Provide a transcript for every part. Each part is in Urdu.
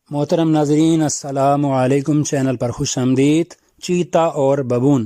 محترم ناظرین، السلام علیکم۔ چینل پر خوش آمدید۔ چیتا اور ببون۔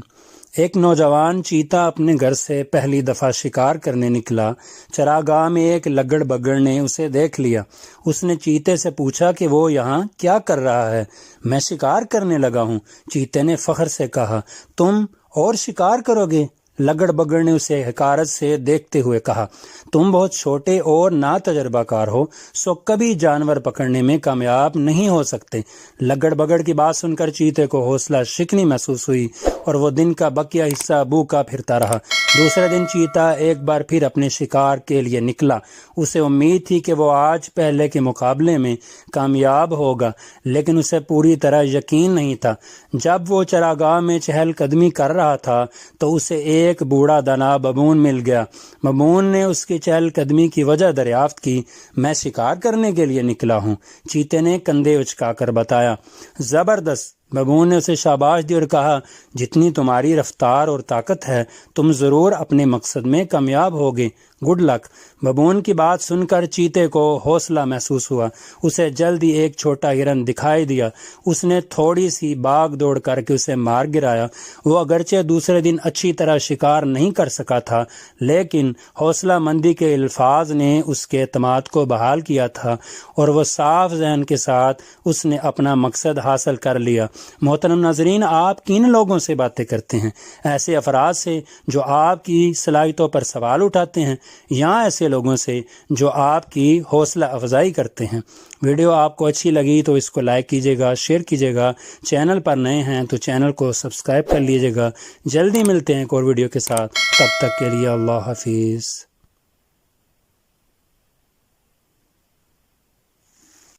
ایک نوجوان چیتا اپنے گھر سے پہلی دفعہ شکار کرنے نکلا۔ چراگاہ میں ایک لگڑ بگڑ نے اسے دیکھ لیا۔ اس نے چیتے سے پوچھا کہ وہ یہاں کیا کر رہا ہے؟ میں شکار کرنے لگا ہوں، چیتے نے فخر سے کہا۔ تم اور شکار کرو گے؟ لگڑ بگڑ نے اسے حقارت سے دیکھتے ہوئے کہا۔ تم بہت چھوٹے اور نا تجربہ کار ہو، سو کبھی جانور پکڑنے میں کامیاب نہیں ہو سکتے۔ لگڑ بگڑ کی بات سن کر چیتے کو حوصلہ شکنی محسوس ہوئی اور وہ دن کا بقیہ حصہ بھوکا پھرتا رہا۔ دوسرے دن چیتا ایک بار پھر اپنے شکار کے لیے نکلا۔ اسے امید تھی کہ وہ آج پہلے کے مقابلے میں کامیاب ہوگا، لیکن اسے پوری طرح یقین نہیں تھا۔ جب وہ چراگاہ میں چہل قدمی کر رہا تھا تو اسے ایک بوڑھا دانا ببون مل گیا۔ ببون نے اس کی چہل قدمی کی وجہ دریافت کی۔ میں شکار کرنے کے لیے نکلا ہوں، چیتے نے کندھے اچکا کر بتایا۔ زبردست! ببون نے اسے شاباش دی اور کہا، جتنی تمہاری رفتار اور طاقت ہے تم ضرور اپنے مقصد میں کامیاب ہوگے۔ Good luck! ببون کی بات سن کر چیتے کو حوصلہ محسوس ہوا۔ اسے جلد ہی ایک چھوٹا ہرن دکھائی دیا۔ اس نے تھوڑی سی بھاگ دوڑ کر کے اسے مار گرایا۔ وہ اگرچہ دوسرے دن اچھی طرح شکار نہیں کر سکا تھا، لیکن حوصلہ مندی کے الفاظ نے اس کے اعتماد کو بحال کیا تھا اور وہ صاف ذہن کے ساتھ اس نے اپنا مقصد حاصل کر لیا۔ محترم ناظرین، آپ کن لوگوں سے باتیں کرتے ہیں؟ ایسے افراد سے جو آپ کی صلاحیتوں پر سوال اٹھاتے ہیں، یا ایسے لوگوں سے جو آپ کی حوصلہ افزائی کرتے ہیں؟ ویڈیو آپ کو اچھی لگی تو اس کو لائک کیجیے گا، شیئر کیجیے گا۔ چینل پر نئے ہیں تو چینل کو سبسکرائب کر لیجیے گا۔ جلدی ملتے ہیں ایک اور ویڈیو کے ساتھ، تب تک کے لیے اللہ حافظ۔